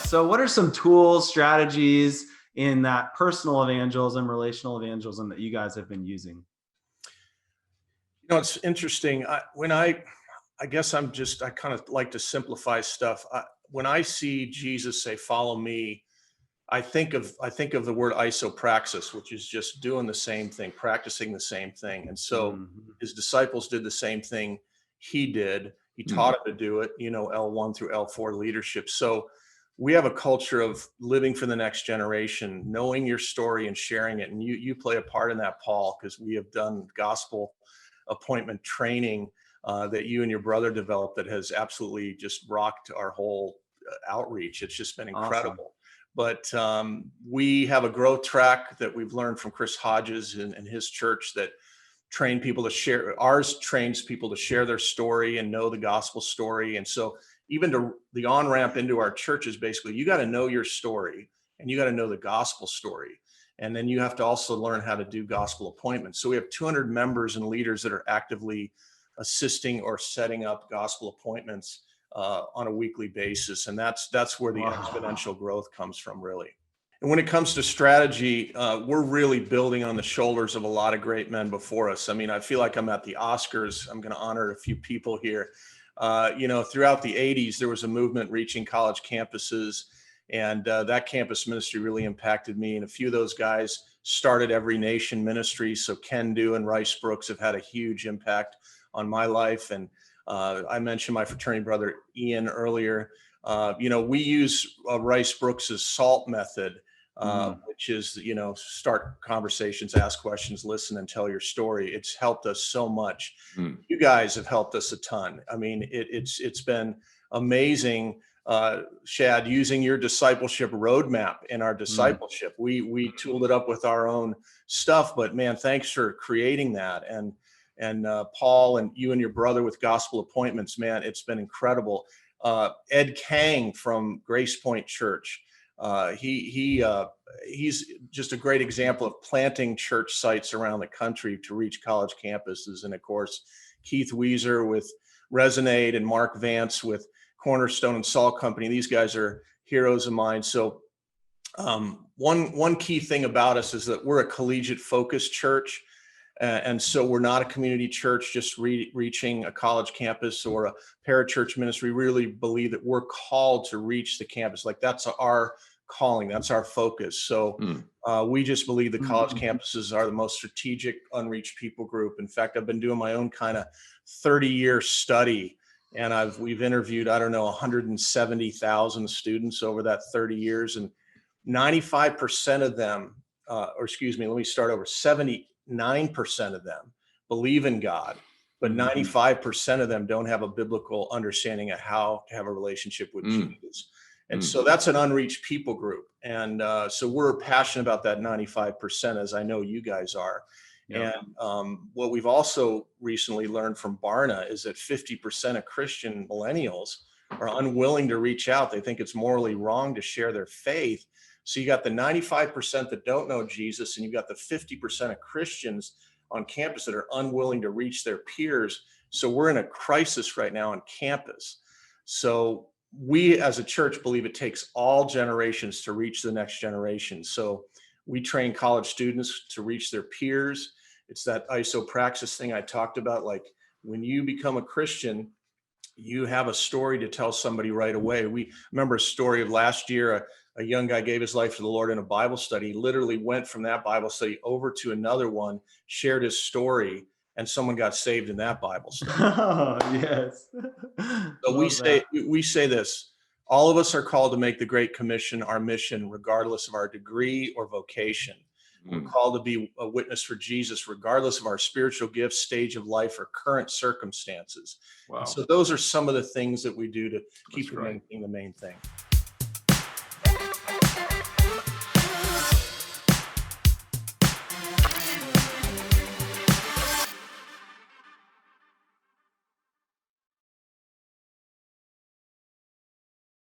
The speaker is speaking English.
So what are some tools, strategies in that personal evangelism, relational evangelism that you guys have been using? It's interesting. I guess I kind of like to simplify stuff. When I see Jesus say, "Follow me," I think of the word isopraxis, which is just doing the same thing, practicing the same thing. And so Mhm. his disciples did the same thing he did. He Mm. taught them to do it, L1 through L4 leadership. So we have a culture of living for the next generation, knowing your story and sharing it. And you play a part in that, Paul, because we have done gospel appointment training that you and your brother developed that has absolutely just rocked our whole outreach. It's just been Awesome. incredible. But we have a growth track that we've learned from Chris Hodges and his church that train people to share. Ours trains people to share their story and know the gospel story. And so even to the on-ramp into our church is basically, you got to know your story and you got to know the gospel story. And then you have to also learn how to do gospel appointments. So we have 200 members and leaders that are actively assisting or setting up gospel appointments on a weekly basis. And that's where the Wow. exponential growth comes from, really. And when it comes to strategy, we're really building on the shoulders of a lot of great men before us. I mean, I feel like I'm at the Oscars. I'm going to honor a few people here. Throughout the 80s, there was a movement reaching college campuses. And that campus ministry really impacted me. And a few of those guys started Every Nation Ministry. So Ken Dew and Rice Brooks have had a huge impact on my life. And I mentioned my fraternity brother, Ian, earlier. We use Rice Brooks's SALT method, which is, start conversations, ask questions, listen, and tell your story. It's helped us so much. Mm. You guys have helped us a ton. I mean, it's been amazing. Shad, using your discipleship roadmap in our discipleship. We tooled it up with our own stuff, but man, thanks for creating that. And Paul and you and your brother with gospel appointments, man, it's been incredible. Ed Kang from Grace Point Church. He's just a great example of planting church sites around the country to reach college campuses. And of course, Keith Weiser with Resonate and Mark Vance with Cornerstone and Salt Company. These guys are heroes of mine. So one key thing about us is that we're a collegiate-focused church. And so we're not a community church just reaching a college campus or a parachurch ministry. We really believe that we're called to reach the campus. Like that's our calling. That's our focus. So we just believe the college campuses are the most strategic unreached people group. In fact, I've been doing my own kind of 30-year study. And we've interviewed, 170,000 students over that 30 years. And 95% of them, 79% of them believe in God, but 95% of them don't have a biblical understanding of how to have a relationship with Jesus. And so that's an unreached people group. And so we're passionate about that 95%, as I know you guys are. Yep. And what we've also recently learned from Barna is that 50% of Christian millennials are unwilling to reach out. They think it's morally wrong to share their faith. So you got the 95% that don't know Jesus, and you got the 50% of Christians on campus that are unwilling to reach their peers. So we're in a crisis right now on campus. So we as a church believe it takes all generations to reach the next generation. So we train college students to reach their peers. It's that isopraxis thing I talked about. Like when you become a Christian, you have a story to tell somebody right away. We remember a story of last year, a young guy gave his life to the Lord in a Bible study. He literally went from that Bible study over to another one, shared his story, and someone got saved in that Bible study. Oh, yes. So we say this, all of us are called to make the Great Commission our mission, regardless of our degree or vocation. We're called to be a witness for Jesus, regardless of our spiritual gifts, stage of life, or current circumstances. Wow. So those are some of the things that we do to keep the main thing.